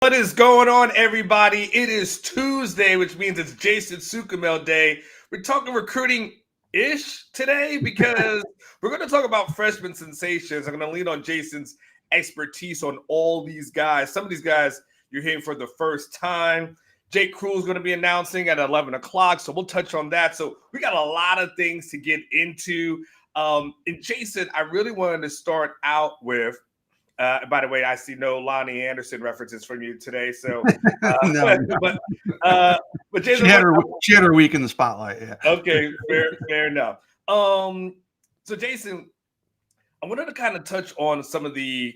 What is going on, everybody? It is Tuesday, which means it's Jason Sukamel Day. We're talking recruiting-ish today because we're going to talk about freshman sensations. I'm going to lean on Jason's expertise on all these guys. Some of these guys you're hearing for the first time. Jake Crew is going to be announcing at 11 o'clock, so we'll touch on that. So we got a lot of things to get into. And Jason, I really wanted to start out with, by the way, I see no Lonnie Anderson references from you today. So, No. but Jason, she had her week in the spotlight. Yeah. Okay, fair enough. So Jason, I wanted to kind of touch on some of the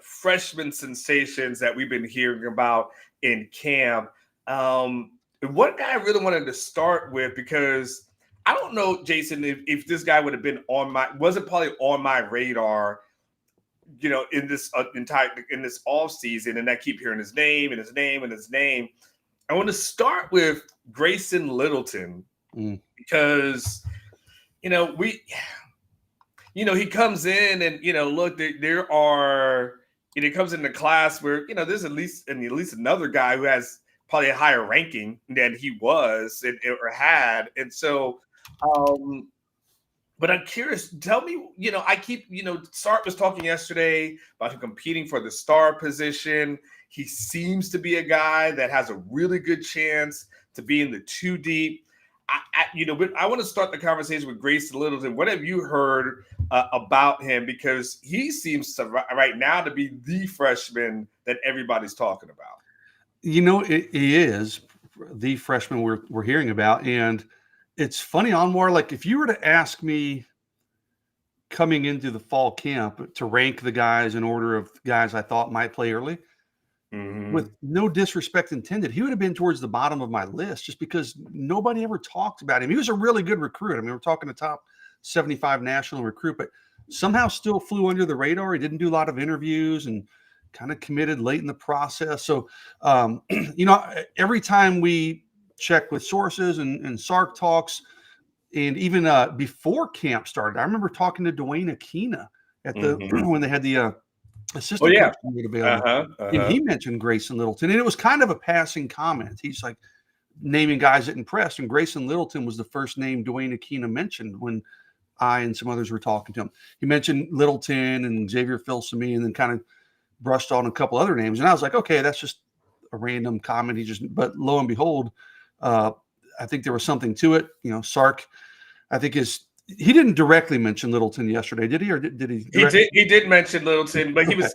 freshman sensations that we've been hearing about in camp. One guy I really wanted to start with, because I don't know, Jason, if this guy would have been wasn't probably on my radar, in this in this off season, and I keep hearing his name and his name and his name. I want to start with Grayson Littleton because he comes in and look, there are it comes in the class where there's at least another guy who has probably a higher ranking than he was or had, and so. But I'm curious, tell me, Sark was talking yesterday about him competing for the star position. He seems to be a guy that has a really good chance to be in the 2 deep. I want to start the conversation with Grayson Littleton. What have you heard about him? Because he seems to right now to be the freshman that everybody's talking about. He is the freshman we're hearing about. And it's funny, Anwar, like if you were to ask me coming into the fall camp to rank the guys in order of guys I thought might play early, with no disrespect intended, he would have been towards the bottom of my list just because nobody ever talked about him. He was a really good recruit. I mean, we're talking a top 75 national recruit, but somehow still flew under the radar. He didn't do a lot of interviews and kind of committed late in the process. So, every time we check with sources and Sark talks, and even before camp started, I remember talking to Dwayne Aquina at the when they had the assistant coach available, and he mentioned Grayson Littleton, and it was kind of a passing comment. He's like naming guys that impressed, and Grayson Littleton was the first name Dwayne Aquina mentioned when I and some others were talking to him. He mentioned Littleton and Xavier Filsaime, and then kind of brushed on a couple other names, and I was like, okay, that's just a random comment. But lo and behold, I think there was something to it. Sark, I think he didn't directly mention Littleton yesterday, did he? Or did he? He did mention Littleton, but it was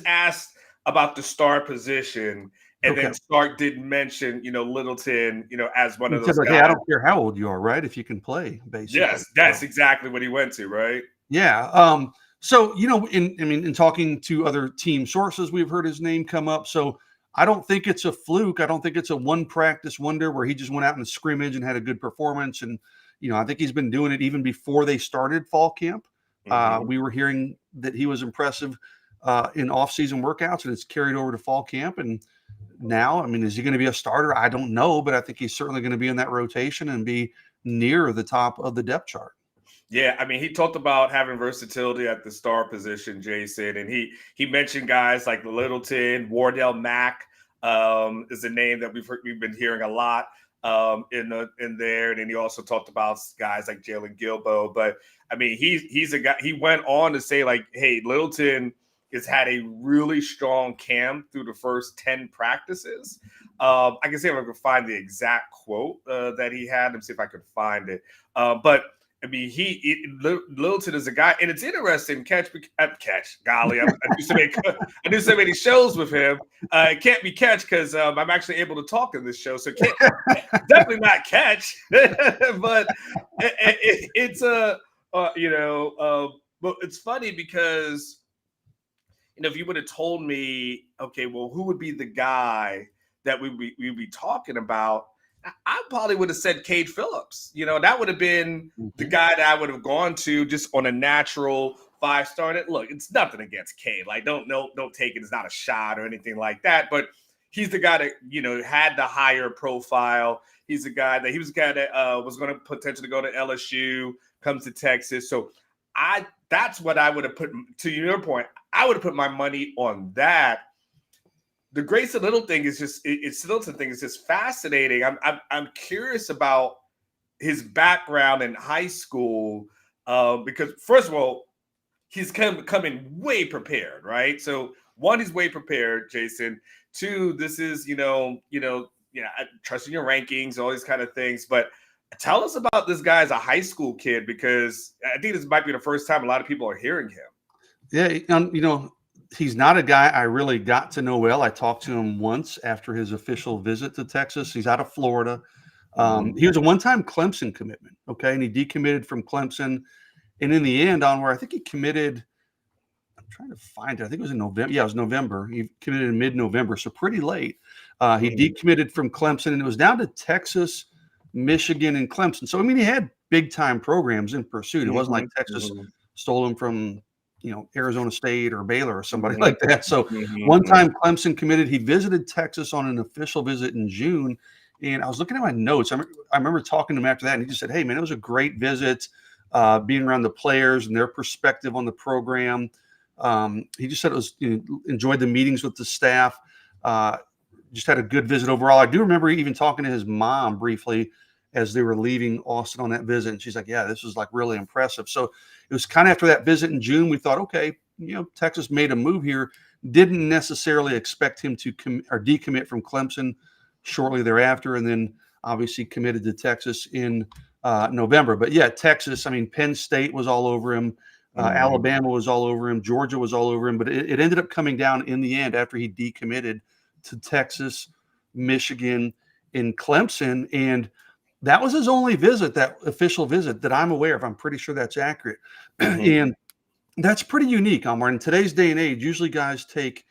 asked about the star position, and then Sark didn't mention Littleton as one of those guys. Hey, I don't care how old you are, right? If you can play, basically. Yes, that's exactly what he went to, right? Yeah. So in talking to other team sources, we've heard his name come up. So I don't think it's a fluke. I don't think it's a one practice wonder where he just went out in a scrimmage and had a good performance. And, I think he's been doing it even before they started fall camp. We were hearing that he was impressive in off-season workouts, and it's carried over to fall camp. And now, is he going to be a starter? I don't know, but I think he's certainly going to be in that rotation and be near the top of the depth chart. Yeah, he talked about having versatility at the star position, Jason, and he mentioned guys like Littleton, Wardell Mack is a name that we've been hearing a lot in there, and then he also talked about guys like Jalen Gilbo. But he's a guy. He went on to say like, hey, Littleton has had a really strong camp through the first 10 practices. I can see if I can find the exact quote that he had. Let me see if I can find it. But Littleton is a guy, and it's interesting. Golly, I do so many shows with him. It can't be catch because I'm actually able to talk in this show, so definitely not catch. But it's but it's funny because if you would have told me, okay, well, who would be the guy that we'd be talking about? I probably would have said Cade Phillips. That would have been the guy that I would have gone to just on a natural 5-star. Look, it's nothing against Cade. Like, don't take it. It's not a shot or anything like that. But he's the guy that had the higher profile. He's the guy that was going to potentially go to LSU, comes to Texas. So that's what I would have put. To your point, I would have put my money on that. the Grayson Little thing is just it's Littleton thing is just fascinating. I'm curious about his background in high school because first of all, he's coming way prepared, right? So one, he's way prepared, Jason. Two, this is yeah, trusting your rankings, all these kind of things. But tell us about this guy as a high school kid because I think this might be the first time a lot of people are hearing him. Yeah, he's not a guy I really got to know well. I talked to him once after his official visit to Texas. He's out of Florida. He was a one-time Clemson commitment, okay, and he decommitted from Clemson. And in the end, on where I think he committed, I'm trying to find it. I think it was in November. Yeah, it was November. He committed in mid-November, so pretty late. He decommitted from Clemson, and it was down to Texas, Michigan, and Clemson. So, I mean, he had big-time programs in pursuit. It wasn't like Texas stole him from, Arizona State or Baylor or somebody like that. So one time Clemson committed. He visited Texas on an official visit in June, and I was looking at my notes. I remember talking to him after that, and he just said, hey, man, it was a great visit, being around the players and their perspective on the program. He just said it was enjoyed the meetings with the staff. Just had a good visit overall. I do remember even talking to his mom briefly as they were leaving Austin on that visit. And she's like, yeah, this was like really impressive. So it was kind of after that visit in June, we thought, okay, Texas made a move here. Didn't necessarily expect him to decommit from Clemson shortly thereafter. And then obviously committed to Texas in November. But yeah, Texas, I mean, Penn State was all over him. Alabama was all over him. Georgia was all over him. But it ended up coming down in the end after he decommitted to Texas, Michigan, and Clemson. And that was his only visit, that official visit that I'm aware of. I'm pretty sure that's accurate. And that's pretty unique, Omar. In today's day and age, usually guys take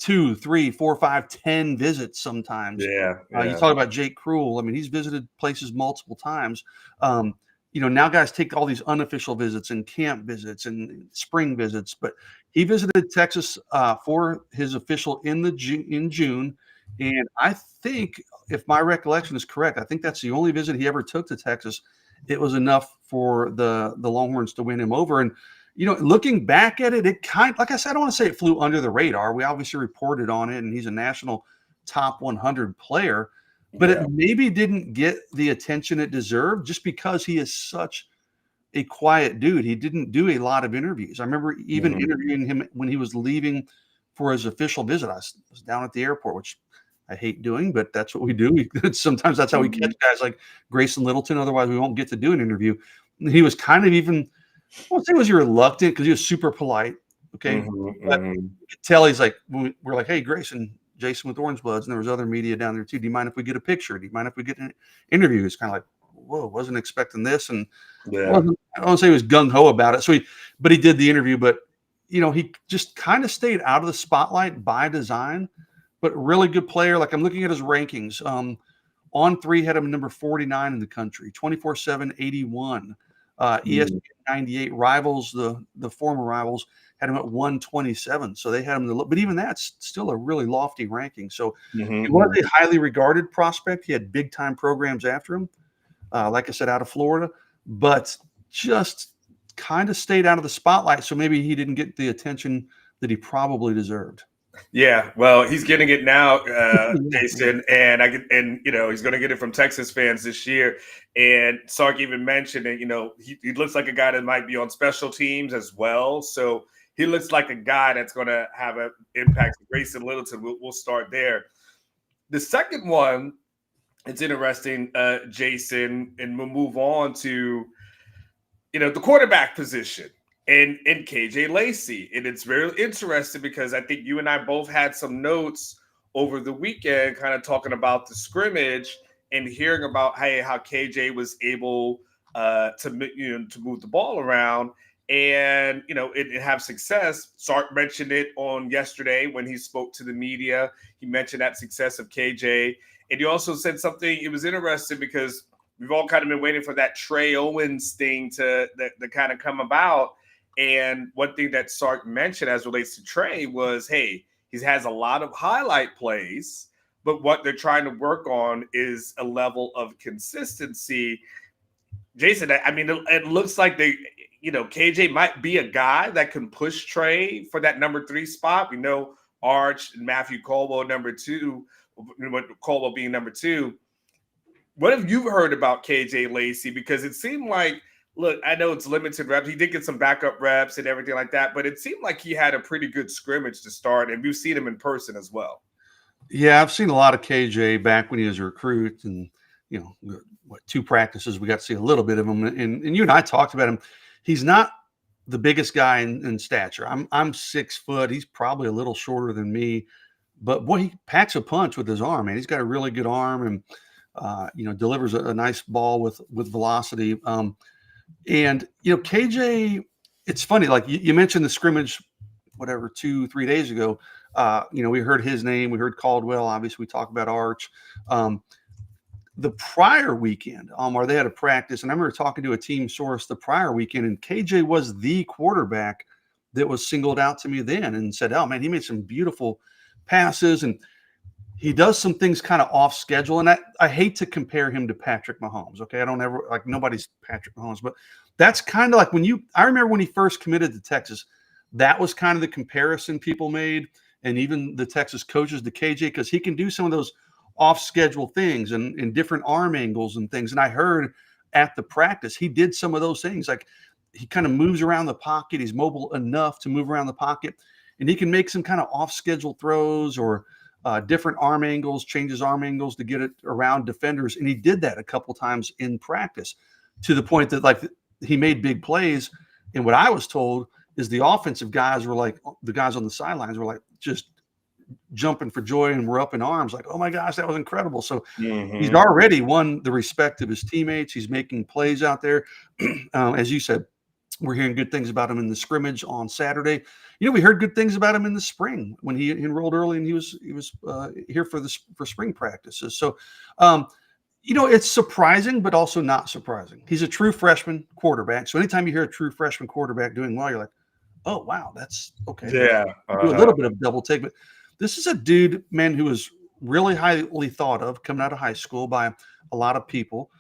2, 3, 4, 5, 10 visits sometimes. Yeah. You talk about Jake Cruel. I mean, he's visited places multiple times. Now guys take all these unofficial visits and camp visits and spring visits, but he visited Texas for his official in June. And I think, if my recollection is correct, I think that's the only visit he ever took to Texas. It was enough for the Longhorns to win him over. And, looking back at it, it like I said, I don't want to say it flew under the radar. We obviously reported on it, and he's a national top 100 player. But it maybe didn't get the attention it deserved just because he is such a quiet dude. He didn't do a lot of interviews. I remember even interviewing him when he was leaving for his official visit. I was down at the airport, which I hate doing, but that's what we do. Sometimes that's how we catch guys like Grayson Littleton. Otherwise, we won't get to do an interview. And he was kind of even, I won't say he was reluctant because he was super polite. Okay. But you could tell he's like, we're like, hey, Grayson, Jason with Orange Bloods, and there was other media down there too. Do you mind if we get a picture? Do you mind if we get an interview? It's kind of like, whoa, wasn't expecting this. And I don't say he was gung-ho about it. So he did the interview, but he just kind of stayed out of the spotlight by design, but really good player. Like I'm looking at his rankings. On 3 had him number 49 in the country, 24/7, 81. ESPN 98 rivals, the former rivals, had him at 127. So they had him, but even that's still a really lofty ranking. So he was a highly regarded prospect. He had big time programs after him. Like I said, out of Florida, but just kind of stayed out of the spotlight. So maybe he didn't get the attention that he probably deserved. Yeah, well, he's getting it now, Jason, and he's going to get it from Texas fans this year. And Sark even mentioned it. He looks like a guy that might be on special teams as well. So he looks like a guy that's going to have an impact. Grayson Littleton, we'll start there. The second one, it's interesting, Jason, and we'll move on to the quarterback position. And KJ Lacey. And it's very interesting because I think you and I both had some notes over the weekend kind of talking about the scrimmage and hearing about how KJ was able to move the ball around and it have success. Sark mentioned it on yesterday when he spoke to the media. He mentioned that success of KJ. And he also said something, it was interesting because we've all kind of been waiting for that Trey Owens thing to kind of come about. And one thing that Sark mentioned as relates to Trey was, he has a lot of highlight plays, but what they're trying to work on is a level of consistency. Jason, I mean, it looks like KJ might be a guy that can push Trey for that number 3 spot. We know Arch and Matthew Caldwell number 2, Caldwell being number 2. What have you heard about KJ Lacey? Because it seemed like, look, I know it's limited reps. He did get some backup reps and everything like that, but it seemed like he had a pretty good scrimmage to start, and we've seen him in person as well. Yeah, I've seen a lot of KJ back when he was a recruit, and 2 practices we got to see a little bit of him. And you and I talked about him. He's not the biggest guy in stature. I'm 6 foot. He's probably a little shorter than me, but boy, he packs a punch with his arm, man. He's got a really good arm, and delivers a nice ball with velocity. And KJ, it's funny, like you mentioned the scrimmage, 2-3 days ago. We heard his name, we heard Caldwell, obviously we talked about Arch. The prior weekend, where they had a practice, and I remember talking to a team source the prior weekend, and KJ was the quarterback that was singled out to me then, and said, oh man, he made some beautiful passes, and he does some things kind of off schedule. And I hate to compare him to Patrick Mahomes. Okay. I don't ever, like, nobody's Patrick Mahomes, but that's kind of like I remember when he first committed to Texas, that was kind of the comparison people made. And even the Texas coaches to KJ, because he can do some of those off schedule things and different arm angles and things. And I heard at the practice, he did some of those things. Like, he kind of moves around the pocket. He's mobile enough to move around the pocket, and he can make some kind of off schedule throws or different arm angles, changes arm angles to get it around defenders. And he did that a couple times in practice, to the point that, like, he made big plays. And what I was told is the offensive guys were like, the guys on the sidelines were like just jumping for joy and were up in arms, like, oh my gosh, that was incredible. So he's already won the respect of his teammates. He's making plays out there. As you said, we're hearing good things about him in the scrimmage on Saturday. We heard good things about him in the spring when he enrolled early, and he was here for spring practices. So, it's surprising, but also not surprising. He's a true freshman quarterback. So anytime you hear a true freshman quarterback doing well, you're like, oh wow, that's okay. Yeah, do a little bit of double take, but this is a dude, man, who was really highly thought of coming out of high school by a lot of people.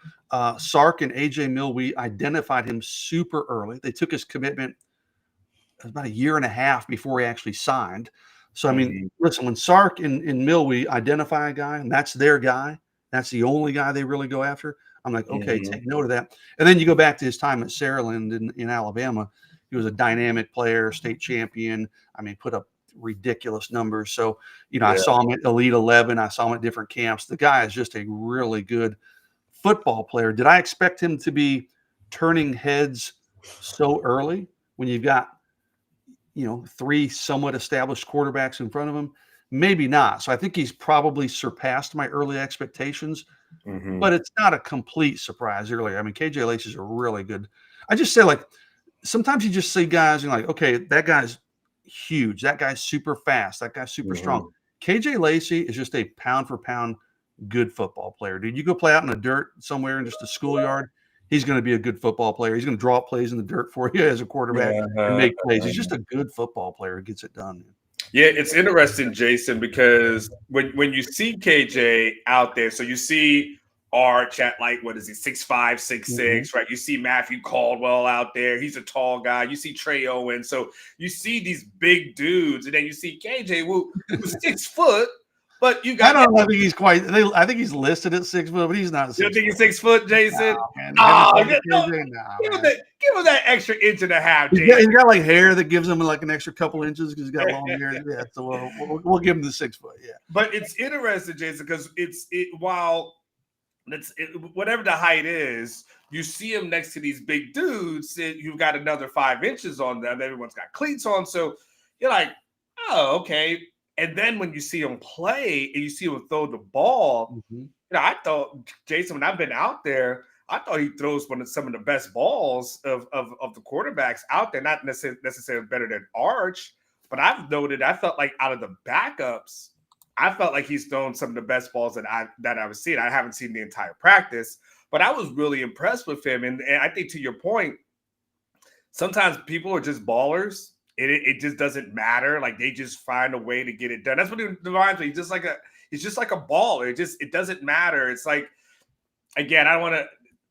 Sark and AJ Milwee identified him super early. They took his commitment about a year and a half before he actually signed. So, I mean, listen, when Sark and Milwee identify a guy, and that's their guy, that's the only guy they really go after, I'm like, okay, take note of that. And then you go back to his time at Saraland in Alabama. He was a dynamic player, state champion. I mean, put up ridiculous numbers. So, I saw him at Elite 11. I saw him at different camps. The guy is just a really good football player. Did I expect him to be turning heads so early when you've got, 3 somewhat established quarterbacks in front of him? Maybe not. So I think he's probably surpassed my early expectations, but it's not a complete surprise earlier. I mean, KJ Lacey's a really good. I just say, like, sometimes you just see guys and you're like, okay, that guy's huge. That guy's super fast. That guy's super strong. KJ Lacey is just a pound for pound good football player, dude. You go play out in the dirt somewhere in just a schoolyard, he's going to be a good football player. He's going to draw up plays in the dirt for you as a quarterback and make plays. He's just a good football player who gets it done. Yeah, it's interesting, Jason, because when you see KJ out there, so you see Arch at, like, what is he, 6'5", 6'6", right? You see Matthew Caldwell out there. He's a tall guy. You see Trey Owens. So you see these big dudes, and then you see KJ, who's 6 foot. But you got. I think he's quite. I think he's listed at 6 foot, but he's not. You think he's 6 foot, Jason? No, give him that extra inch and a half. He's got like hair that gives him like an extra couple inches because he's got long hair. Yeah, so we'll give him the 6 foot. Yeah, but it's interesting, Jason, because whatever the height is, you see him next to these big dudes. You've got another 5 inches on them. Everyone's got cleats on, so you're like, oh, okay. And then when you see him play and you see him throw the ball, I thought, Jason, when I've been out there, I thought he throws some of the best balls of the quarterbacks out there, not necessarily better than Arch, but I felt like out of the backups, I felt like he's thrown some of the best balls that I was seeing. I haven't seen the entire practice, but I was really impressed with him. And I think, to your point, sometimes people are just ballers. It just doesn't matter. Like, they just find a way to get it done. That's what it reminds me. He's just like a baller. It doesn't matter. It's like, again, I don't want to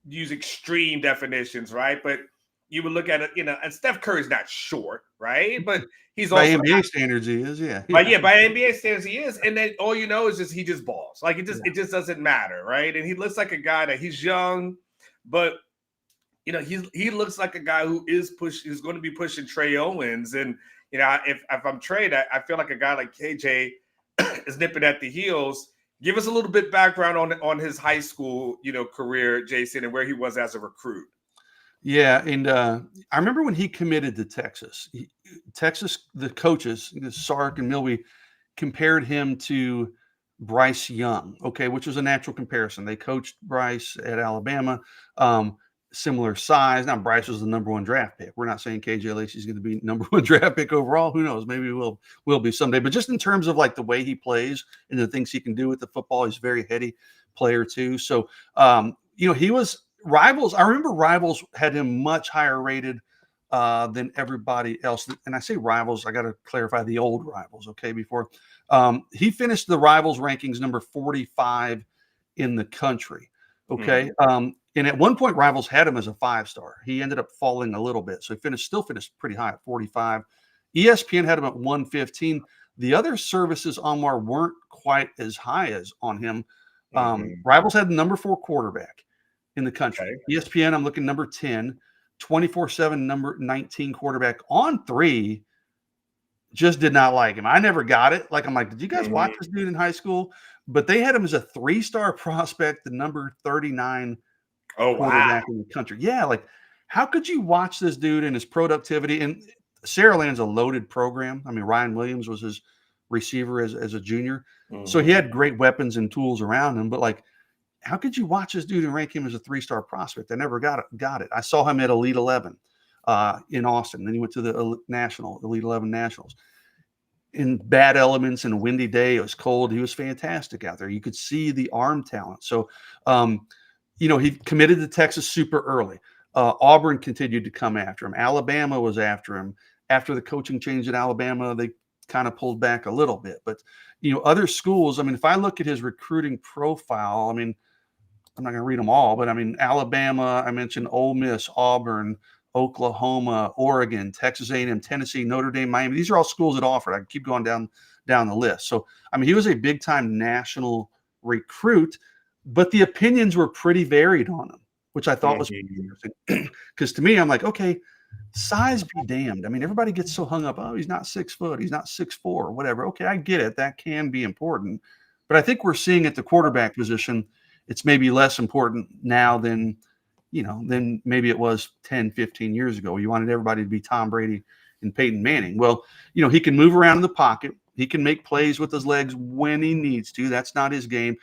use extreme definitions, right? But you would look at it, and Steph Curry's not short, right? But he's By also NBA standards, he is, yeah. But yeah, by NBA standards, he is. And then all you know is just he just balls. Like Yeah. it just doesn't matter, right? And he looks like a guy that he's young, but he looks like a guy who's going to be pushing Trey Owens. And if I'm Trey, I feel like a guy like KJ is nipping at the heels. Give us a little bit background on his high school, career, Jason, and where he was as a recruit. Yeah, and I remember when he committed to Texas. Texas, the coaches, Sark and Milwee, compared him to Bryce Young, okay, which was a natural comparison. They coached Bryce at Alabama, similar size. Now, Bryce was the number one draft pick. We're not saying KJ Lacey is going to be number one draft pick overall. Who knows? Maybe will be someday. But just in terms of like the way he plays and the things he can do with the football, he's a very heady player too. So, he was Rivals. I remember Rivals had him much higher rated than everybody else. And I say Rivals, I got to clarify the old Rivals, okay, before he finished the Rivals rankings number 45 in the country, okay. And at one point, Rivals had him as a 5-star. He ended up falling a little bit, so he still finished pretty high at 45. ESPN had him at 115. The other services, Anwar, weren't quite as high as on him. Rivals had the number 4 quarterback in the country. Okay. ESPN, I'm looking number 10, 24/7 number 19 quarterback. On 3, just did not like him. I never got it. Like, I'm like, did you guys watch this dude in high school? But they had him as a 3-star prospect, the number 39 quarterback in the country. Yeah, like, how could you watch this dude and his productivity? And Saraland's a loaded program. I mean, Ryan Williams was his receiver as a junior. So he had great weapons and tools around him. But, like, how could you watch this dude and rank him as a 3-star prospect? I never got it. I saw him at Elite 11 in Austin. Then he went to the Elite 11 Nationals. In bad elements and a windy day, it was cold. He was fantastic out there. You could see the arm talent. So, he committed to Texas super early. Auburn continued to come after him. Alabama was after him. After the coaching change at Alabama, they kind of pulled back a little bit. But, other schools, I mean, if I look at his recruiting profile, I mean, I'm not going to read them all, but I mean, Alabama, I mentioned Ole Miss, Auburn, Oklahoma, Oregon, Texas A&M, Tennessee, Notre Dame, Miami. These are all schools that offered. I can keep going down the list. So, I mean, he was a big-time national recruit, but the opinions were pretty varied on him, which I thought was pretty interesting. Because to me, I'm like, okay, size be damned. I mean, everybody gets so hung up, oh, he's not 6 foot, he's not 6'4", whatever. Okay, I get it. That can be important. But I think we're seeing at the quarterback position, it's maybe less important now than maybe it was 10, 15 years ago. You wanted everybody to be Tom Brady and Peyton Manning. Well, he can move around in the pocket. He can make plays with his legs when he needs to. That's not his game.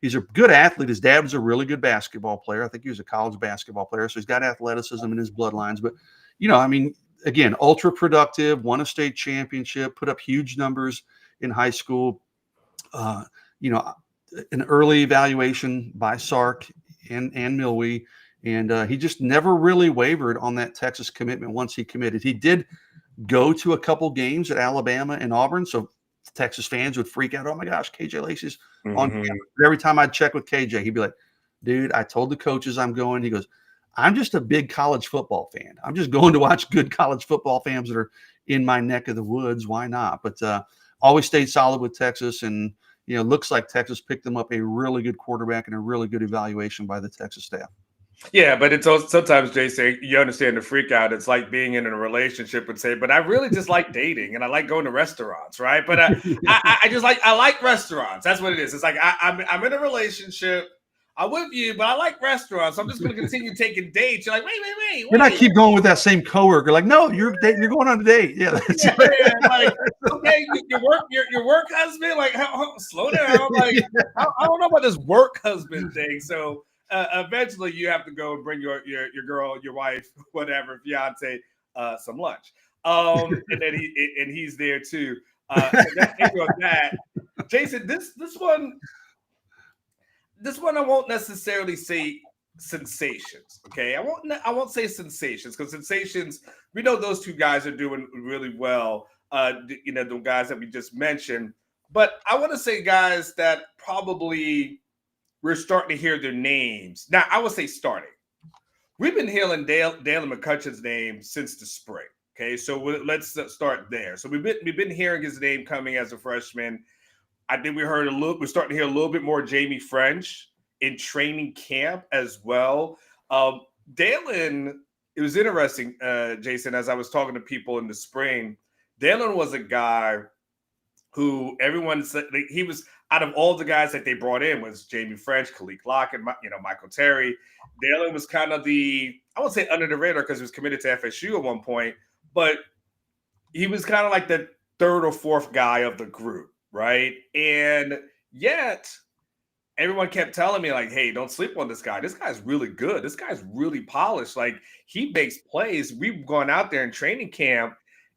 He's a good athlete. His dad was a really good basketball player. I think he was a college basketball player. So he's got athleticism in his bloodlines. But, I mean, again, ultra productive, won a state championship, put up huge numbers in high school. An early evaluation by Sark and Milwee. And he just never really wavered on that Texas commitment once he committed. He did go to a couple games at Alabama and Auburn. So Texas fans would freak out. Oh my gosh, KJ Lacey's on campus. Every time I'd check with KJ, he'd be like, dude, I told the coaches I'm going. He goes, I'm just a big college football fan. I'm just going to watch good college football fans that are in my neck of the woods. Why not? But always stayed solid with Texas. And, looks like Texas picked them up a really good quarterback and a really good evaluation by the Texas staff. Yeah, but it's also, sometimes, Jason, you understand the freak out. It's like being in a relationship and say, but I really just like dating and I like going to restaurants, right? But I like restaurants. That's what it is. It's like I'm in a relationship. I'm with you, but I like restaurants. I'm just going to continue taking dates. You're like, wait. You're not keep going with that same coworker. Like, no, you're going on a date. Yeah, like, okay, your work husband. Like, slow down. Like, I don't know about this work husband thing. So eventually, you have to go and bring your girl, your wife, whatever, fiance, some lunch. And then he's there too. So that's on that. Jason, this one. This one I won't necessarily say sensations. Okay, I won't say sensations because sensations, we know those two guys are doing really well. The guys that we just mentioned, but I want to say guys that probably we're starting to hear their names now. I would say starting. We've been hearing Dalen McCutcheon's name since the spring. Okay, so let's start there. So we've been hearing his name coming as a freshman. I think we're starting to hear a little bit more Jamie French in training camp as well. Dalen, it was interesting, Jason, as I was talking to people in the spring. Dalen was a guy who everyone said he was out of all the guys that they brought in was Jamie French, Kalik Lockett, Michael Terry. Dalen was kind of I won't say under the radar because he was committed to FSU at one point, but he was kind of like the third or fourth guy of the group, right? And yet everyone kept telling me like, hey, don't sleep on this guy. This guy's really good. This guy's really polished. Like he makes plays. We've gone out there in training camp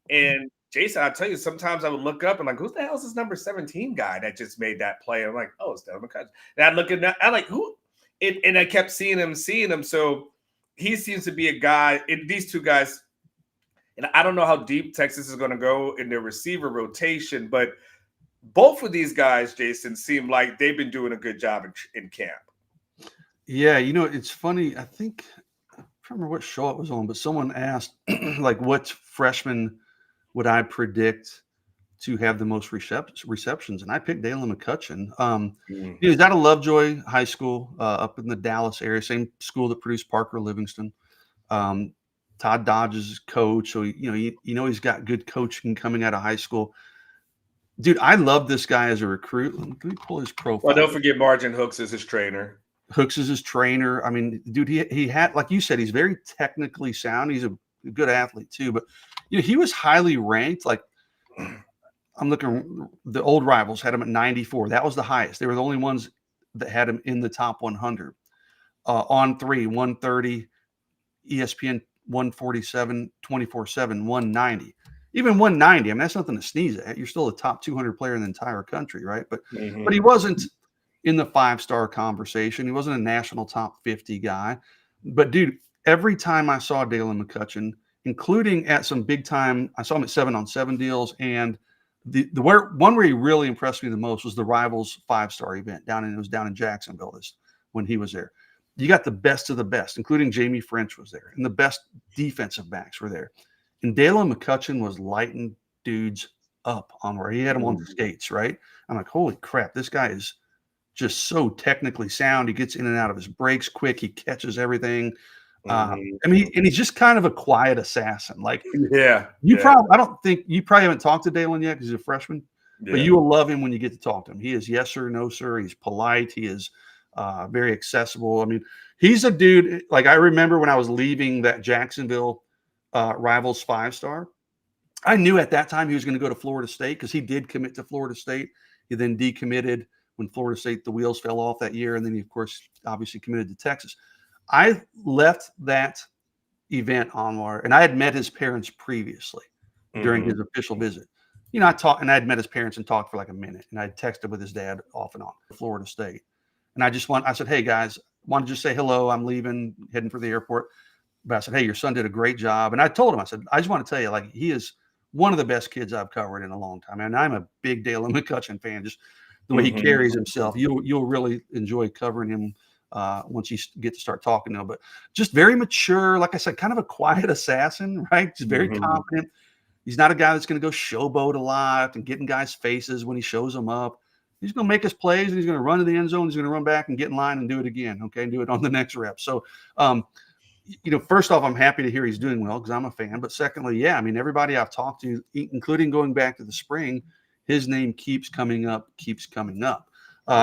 and Jason, I tell you, sometimes I would look up and like, who the hell is this number 17 guy that just made that play? I'm like, oh, it's Devin McCutcheon. And I look at that, I'm like, who? And I kept seeing him. So he seems to be a guy, these two guys, and I don't know how deep Texas is going to go in their receiver rotation, but both of these guys, Jason, seem like they've been doing a good job in camp. Yeah, it's funny. I think I don't remember what show it was on, but someone asked, like, what freshman would I predict to have the most receptions? And I picked Dalen McCutcheon. He's out of Lovejoy High School up in the Dallas area, same school that produced Parker Livingston. Todd Dodge is his coach, so he's got good coaching coming out of high school. Dude, I love this guy as a recruit. Let me pull his profile. Well, don't forget Margin Hooks is his trainer. Hooks is his trainer. I mean, dude, he had, like you said, he's very technically sound. He's a good athlete too, but he was highly ranked. Like I'm looking, the old rivals had him at 94. That was the highest. They were the only ones that had him in the top 100. On 3, 130, ESPN 147, 24/7, 190. Even 190, I mean, that's nothing to sneeze at. You're still a top 200 player in the entire country, right? But he wasn't in the 5-star conversation. He wasn't a national top 50 guy. But, dude, every time I saw Dalen McCutcheon, including at some big time, I saw him at 7-on-7 deals. And the one where he really impressed me the most was the Rivals 5-star event. It was down in Jacksonville when he was there. You got the best of the best, including Jamie French was there, and the best defensive backs were there. And Dalen McCutcheon was lighting dudes up on where he had them on the skates, right? I'm like, holy crap, this guy is just so technically sound. He gets in and out of his breaks quick. He catches everything. I mean, and he's just kind of a quiet assassin. Like, I don't think you probably haven't talked to Dalen yet because he's a freshman, but you will love him when you get to talk to him. He is yes sir, no sir. He's polite. He is very accessible. I mean, he's a dude. Like I remember when I was leaving that Jacksonville Rivals 5-star, I knew at that time he was going to go to Florida State because he did commit to Florida State. He then decommitted when Florida State, the wheels fell off that year. And then he, of course, obviously committed to Texas. I left that event, Anwar, and I had met his parents previously during his official visit. I talked, and I had met his parents and talked for like a minute. And I texted with his dad off and on Florida State. And I said, hey, guys, want to just say hello. I'm leaving, heading for the airport. But I said, hey, your son did a great job. And I told him, I said, I just want to tell you, like, he is one of the best kids I've covered in a long time. And I'm a big Dalen McCutcheon fan, just the way he carries himself. You'll really enjoy covering him once you get to start talking to him. But just very mature, like I said, kind of a quiet assassin, right? Just very confident. He's not a guy that's going to go showboat a lot and get in guys' faces when he shows them up. He's going to make his plays, and he's going to run to the end zone. He's going to run back and get in line and do it again, okay, and do it on the next rep. So, first off, I'm happy to hear he's doing well because I'm a fan. But secondly, I mean, everybody I've talked to, including going back to the spring, his name keeps coming up.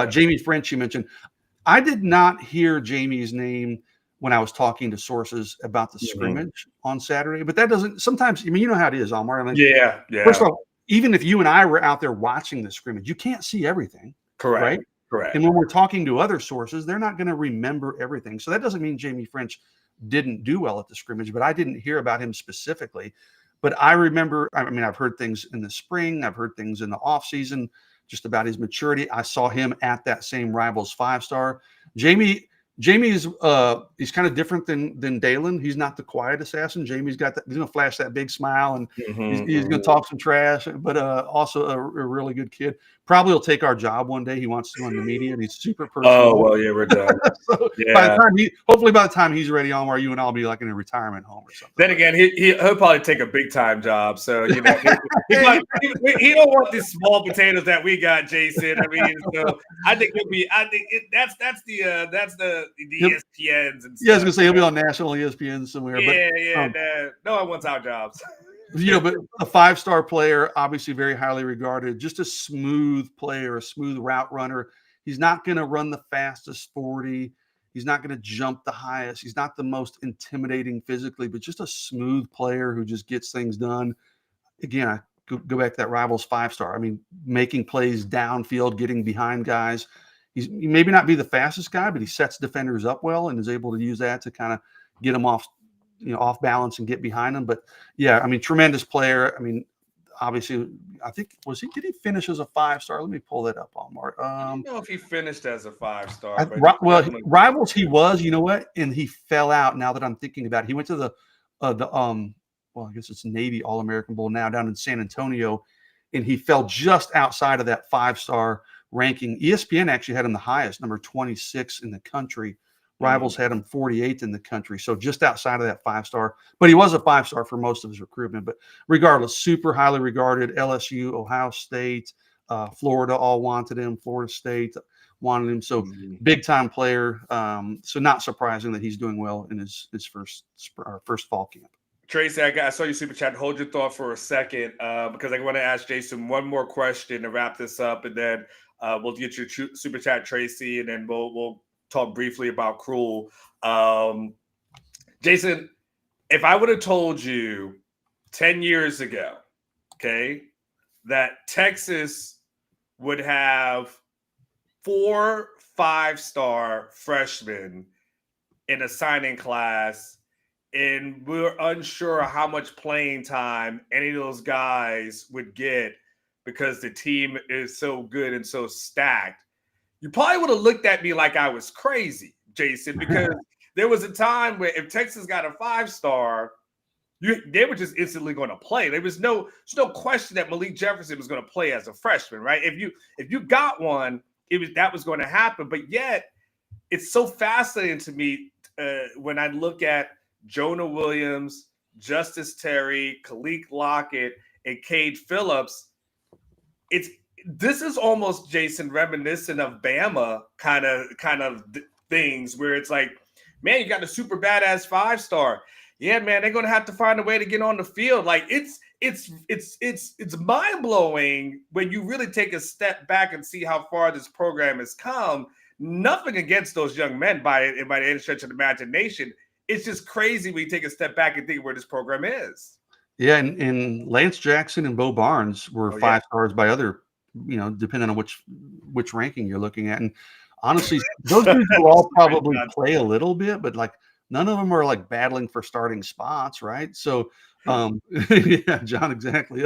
Jamie French, you mentioned. I did not hear Jamie's name when I was talking to sources about the scrimmage on Saturday. But that doesn't – sometimes – I mean, you know how it is, Almar. I mean, First off, even if you and I were out there watching the scrimmage, you can't see everything. Correct. Right? Correct. And when we're talking to other sources, they're not going to remember everything. So that doesn't mean Jamie French didn't do well at the scrimmage, but I didn't hear about him specifically. But I remember, I mean, I've heard things in the spring. I've heard things in the offseason just about his maturity. I saw him at that same Rivals 5-star. Jamie is he's kind of different than Dalen. He's not the quiet assassin. Jamie's got that, he's going to flash that big smile and he's going to talk some trash, but also a really good kid. probably will take our job one day. He wants to go in the media, and he's super Oh, personal. well, yeah, we're done. So Yeah. hopefully by the time he's ready, Omar, you and I'll be like in a retirement home or something. Then again, he'll probably take a big time job. So he don't want these small potatoes that we got, Jason. I mean, so I think he'll be. I think that's the ESPNs and stuff. Yeah, I was gonna say he'll be on national ESPN somewhere. Yeah, no one wants our jobs. But a 5-star player, obviously very highly regarded, just a smooth player, a smooth route runner. He's not going to run the fastest 40. He's not going to jump the highest. He's not the most intimidating physically, but just a smooth player who just gets things done. Again, I go back to that Rivals 5-star. I mean, making plays downfield, getting behind guys. He maybe not be the fastest guy, but he sets defenders up well and is able to use that to kind of get them off balance and get behind them. But yeah, I mean, tremendous player. I mean, obviously, I think did he finish as a 5-star? Let me pull that up, Omar. I don't know if he finished as a 5-star. Rivals he was, you know what? And he fell out. Now that I'm thinking about it, he went to the I guess it's Navy All-American Bowl now down in San Antonio, and he fell just outside of that 5-star ranking. ESPN actually had him the highest, number 26 in the country. Rivals had him 48th in the country, so just outside of that 5-star. But he was a 5-star for most of his recruitment. But regardless, super highly regarded. LSU, Ohio State, Florida all wanted him. Florida State wanted him. So big time player. So not surprising that he's doing well in his first fall camp. Tracy, I saw your super chat. Hold your thought for a second because I want to ask Jason one more question to wrap this up, and then we'll get your super chat, Tracy, and then we'll talk briefly about Cruel. Jason, if I would have told you 10 years ago, okay, that Texas would have 4 5-star freshmen in a signing class, and we're unsure how much playing time any of those guys would get because the team is so good and so stacked, you probably would have looked at me like I was crazy, Jason, because there was a time where if Texas got a 5-star, they were just instantly going to play. There's no question that Malik Jefferson was going to play as a freshman, right? If you got one, that was going to happen. But yet, it's so fascinating to me when I look at Jonah Williams, Justice Terry, Kalik Lockett, and Cade Phillips. This is almost, Jason, reminiscent of Bama kind of things where it's like, man, you got a super badass 5-star. Yeah, man, they're gonna have to find a way to get on the field. Like it's mind blowing when you really take a step back and see how far this program has come. Nothing against those young men by any stretch of the imagination. It's just crazy when you take a step back and think where this program is. Yeah, and Lance Jackson and Bo Barnes were 5-stars by other, depending on which ranking you're looking at. And honestly, those dudes will all probably play a little bit, but like none of them are like battling for starting spots, right? So, yeah, John, exactly.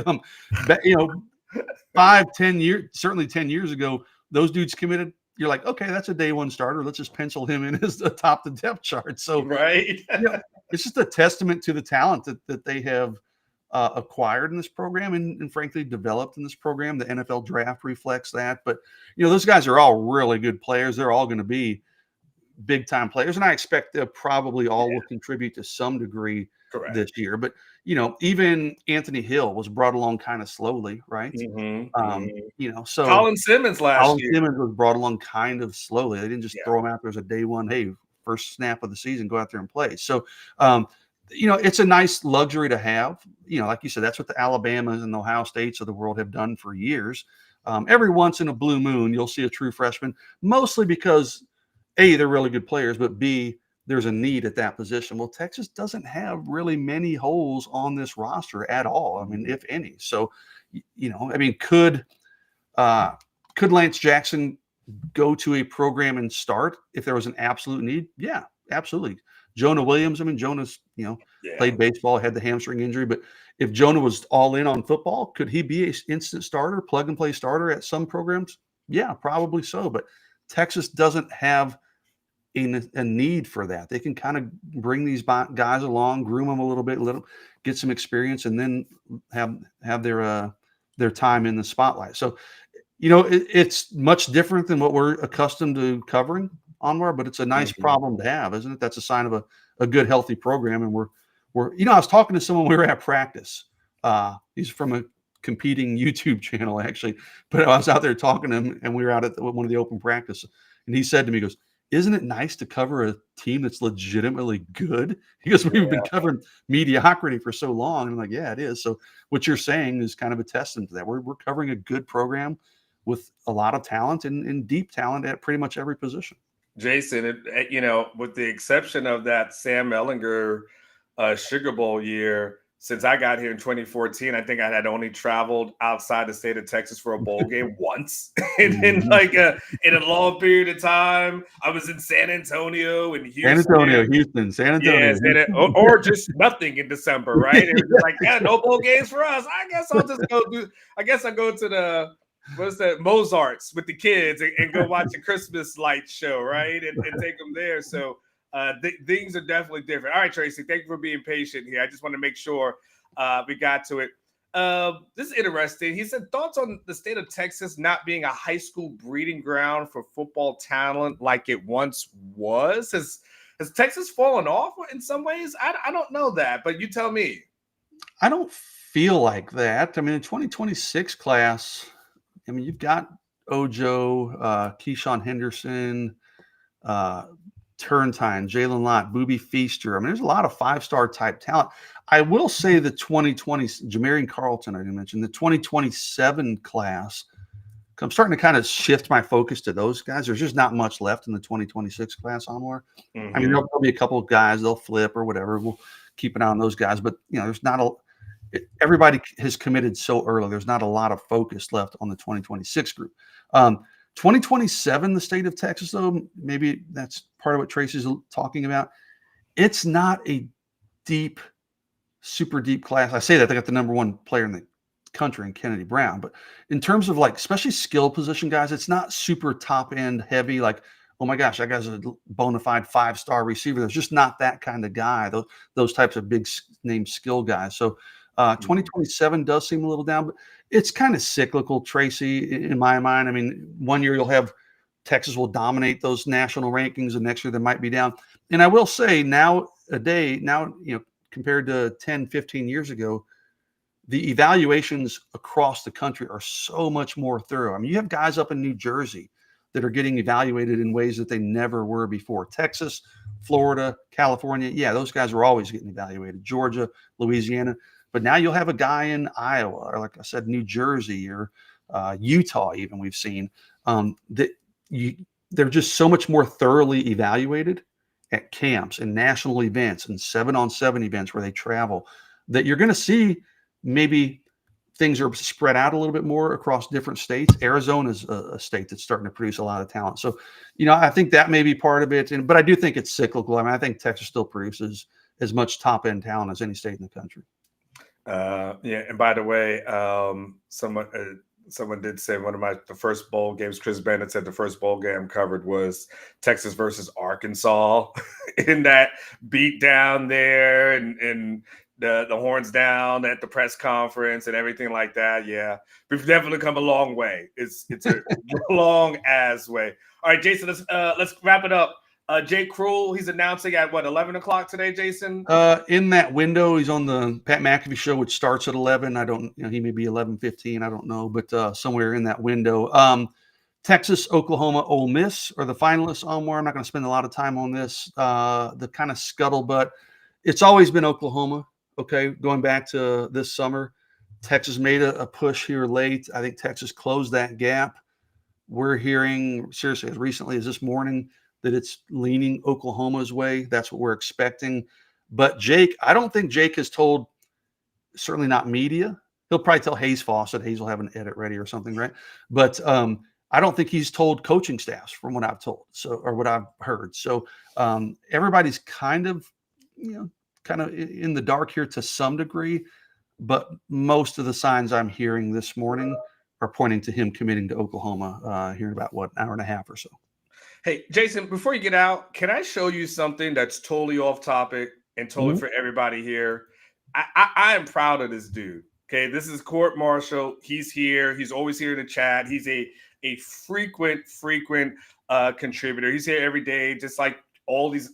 5-10 years, certainly 10 years ago, those dudes committed. You're like, okay, that's a day one starter. Let's just pencil him in as the top of the depth chart. So, right, it's just a testament to the talent that they have acquired in this program and frankly developed in this program. The NFL draft reflects that. But those guys are all really good players. They're all going to be big time players, and I expect they probably all will contribute to some degree this year. But even Anthony Hill was brought along kind of slowly, right? So Colin Simmons last year. Simmons was brought along kind of slowly. They didn't just throw him out there as a day one, hey, first snap of the season, go out there and play. So it's a nice luxury to have. Like you said, that's what the Alabamas and the Ohio States of the world have done for years. Every once in a blue moon, you'll see a true freshman, mostly because A, they're really good players, but B, there's a need at that position. Well, Texas doesn't have really many holes on this roster at all. I mean, if any. So, could Lance Jackson go to a program and start if there was an absolute need? Yeah, absolutely. Jonah Williams, Jonah's, played baseball, had the hamstring injury, but if Jonah was all in on football, could he be an instant starter, plug and play starter at some programs? Yeah, probably so. But Texas doesn't have a need for that. They can kind of bring these guys along, groom them a little bit, let them get some experience, and then have their time in the spotlight. So It's much different than what we're accustomed to covering, Anwar, but it's a nice problem to have, isn't it? That's a sign of a good, healthy program. And I was talking to someone, we were at practice. He's from a competing YouTube channel, actually, but I was out there talking to him, and we were out at one of the open practice, and he said to me, he goes, "Isn't it nice to cover a team that's legitimately good?" He goes, "We've been covering mediocrity for so long." And I'm like, "Yeah, it is." So what you're saying is kind of a testament to that. We're covering a good program with a lot of talent and deep talent at pretty much every position. Jason, with the exception of that Sam Ellinger Sugar Bowl year, since I got here in 2014, I think I had only traveled outside the state of Texas for a bowl game once. And in in a long period of time, I was in San Antonio and Houston. San Antonio. Yeah, or just nothing in December, right? It was just like, yeah, no bowl games for us. I guess I'll just go to the what's that, Mozart's with the kids and go watch a Christmas light show, right? And take them there. So things are definitely different. All right, Tracy, thank you for being patient here. I just want to make sure we got to it. This is interesting. He said thoughts on the state of Texas not being a high school breeding ground for football talent like it once was. Has Texas fallen off in some ways? I don't know that, but you tell me. I don't feel like that. I mean, the 2026 class, you've got Ojo, Keyshawn Henderson, Turntine, Jalen Lott, Booby Feaster. I mean, there's a lot of five-star type talent. I will say the 2020, Jamarian Carlton, I didn't mention, the 2027 class, I'm starting to kind of shift my focus to those guys. There's just not much left in the 2026 class, Anwar. Mm-hmm. I mean, there'll be a couple of guys, they'll flip or whatever. We'll keep an eye on those guys. But, there's not everybody has committed so early. There's not a lot of focus left on the 2026 group. 2027, the state of Texas, though, maybe that's part of what Tracy's talking about. It's not a deep, super deep class. I say that they got the number one player in the country in Kennedy Brown, but in terms of especially skill position guys, it's not super top end heavy. Like, oh my gosh, that guy's a bona fide 5-star receiver. There's just not that kind of guy. Those types of big name skill guys. So 2027 does seem a little down, but it's kind of cyclical, Tracy, in my mind. I mean, one year you'll have Texas will dominate those national rankings, and next year they might be down. And I will say compared to 10, 15 years ago, the evaluations across the country are so much more thorough. I mean, you have guys up in New Jersey that are getting evaluated in ways that they never were before. Texas, Florida, California, yeah, those guys were always getting evaluated. Georgia, Louisiana. But now you'll have a guy in Iowa, or like I said, New Jersey, or Utah, even we've seen they're just so much more thoroughly evaluated at camps and national events and 7-on-7 events where they travel, that you're going to see maybe things are spread out a little bit more across different states. Arizona is a state that's starting to produce a lot of talent. So, I think that may be part of it. But I do think it's cyclical. I mean, I think Texas still produces as much top-end talent as any state in the country. Yeah, and by the way, someone did say the first bowl games. Chris Bennett said the first bowl game covered was Texas versus Arkansas in that beat down there, and the horns down at the press conference and everything like that. Yeah, we've definitely come a long way. It's a long ass way. All right, Jason, let's wrap it up. Jay Cruel, he's announcing at 11 o'clock today, Jason? In that window, he's on the Pat McAfee show, which starts at 11. I don't, he may be 11:15. I don't know, but somewhere in that window. Texas, Oklahoma, Ole Miss are the finalists. Anwar, I'm not going to spend a lot of time on this. The kind of scuttlebutt. It's always been Oklahoma. Okay, going back to this summer, Texas made a push here late. I think Texas closed that gap. We're hearing, seriously, as recently as this morning, that it's leaning Oklahoma's way. That's what we're expecting. But Jake, I don't think Jake has told, certainly not media. He'll probably tell Hayes Fawcett. Hayes will have an edit ready or something, right? But I don't think he's told coaching staffs, from what I've told, or what I've heard. So everybody's kind of in the dark here to some degree. But most of the signs I'm hearing this morning are pointing to him committing to Oklahoma here in about, an hour and a half or so. Hey, Jason, before you get out, can I show you something that's totally off topic and totally for everybody here? I am proud of this dude. Okay, this is Court Marshall. He's here. He's always here in the chat. He's a frequent contributor. He's here every day, just like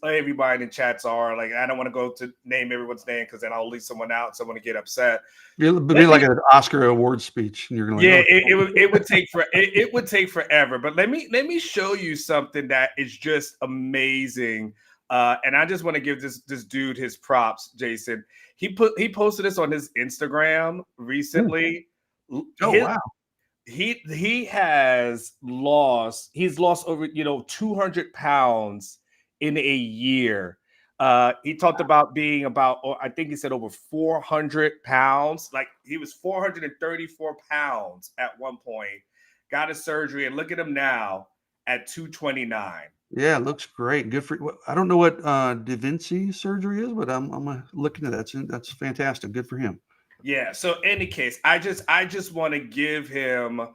everybody in the chats are. Like, I don't want to go to name everyone's name because then I'll leave someone out. Someone to get upset. It'll be like an Oscar award speech, and you're gonna yeah, it would take forever. But let me show you something that is just amazing. And I just want to give this dude his props, Jason. He posted this on his Instagram recently. Oh, wow. He's lost over 200 pounds in a year. He talked about being I think he said over 400 pounds. Like, he was 434 pounds at one point, got a surgery, and look at him now at 229. Yeah, it looks great. Good for you. I don't know what Da Vinci surgery is, but I'm looking at that. That's fantastic. Good for him. Yeah. So in any case, I just want to give him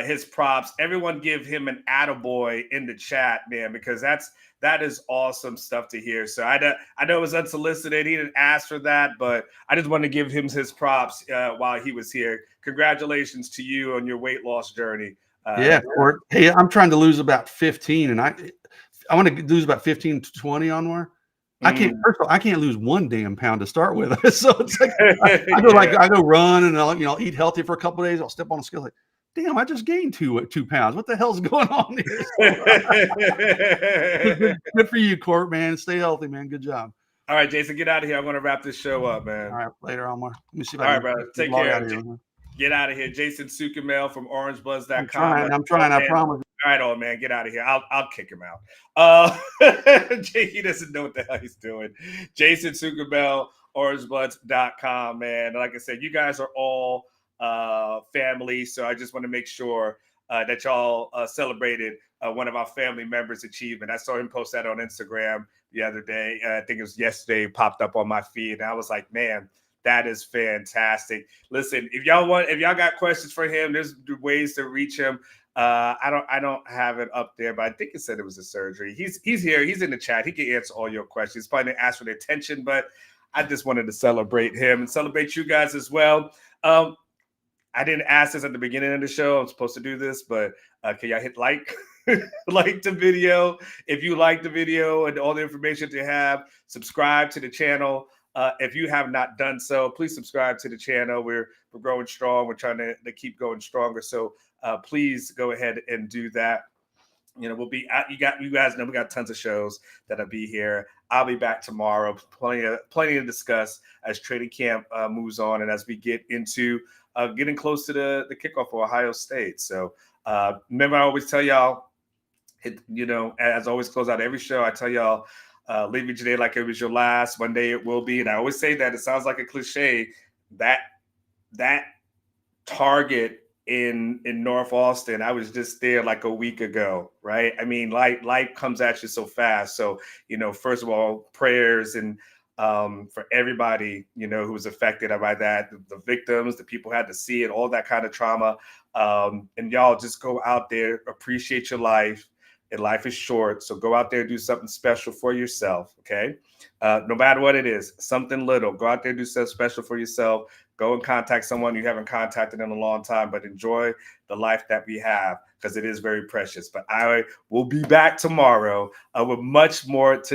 his props. Everyone give him an attaboy in the chat, man, because that is awesome stuff to hear. So I know it was unsolicited. He didn't ask for that, but I just want to give him his props while he was here. Congratulations to you on your weight loss journey. Yeah. Hey, I'm trying to lose about 15, and I want to lose about 15 to 20 Anwar. I can't. First of all, I can't lose 1 damn pound to start with. So it's like I go run and I'll eat healthy for a couple of days. I'll step on a scale like, damn, I just gained 2 pounds. What the hell's going on here? Good for you, Court, man. Stay healthy, man. Good job. All right, Jason, get out of here. I'm going to wrap this show up, man. All right, later, Anwar. Let me see if I can. All right, brother. Take care. Get out of here. Jason Sukamel from orangebloods.com. I'm trying. I promise. All right, old man, get out of here. I'll kick him out. He doesn't know what the hell he's doing. Jason Sukamel, orangebloods.com, man. Like I said, you guys are all family, so I just want to make sure that y'all celebrated one of our family members' achievement. I saw him post that on Instagram the other day. I think it was yesterday. Popped up on my feed, and I was like, man, that is fantastic. Listen, if y'all got questions for him, there's ways to reach him. I don't have it up there, but I think it said it was a surgery. He's here. He's in the chat. He can answer all your questions. Probably didn't ask for the attention, but I just wanted to celebrate him and celebrate you guys as well. I didn't ask this at the beginning of the show. I'm supposed to do this, but can y'all hit like? Like the video. If you like the video and all the information that you have, subscribe to the channel. If you have not done so, please subscribe to the channel. We're growing strong. We're trying to keep going stronger. So please go ahead and do that. We'll be out. You guys know we got tons of shows that'll be here. I'll be back tomorrow. Plenty to discuss as training camp moves on and as we get into getting close to the kickoff for Ohio State. So remember, I always tell y'all, as I always close out every show, I tell y'all, live each day like it was your last. One day it will be. And I always say that. It sounds like a cliche. That Target in North Austin, I was just there like a week ago, right? I mean, life comes at you so fast. So, first of all, prayers and for everybody, who was affected by that, the victims, the people who had to see it, all that kind of trauma. And y'all just go out there, appreciate your life. And life is short, so go out there and do something special for yourself, okay? No matter what it is, something little. Go out there and do something special for yourself. Go and contact someone you haven't contacted in a long time, but enjoy the life that we have because it is very precious. But I will be back tomorrow with much more to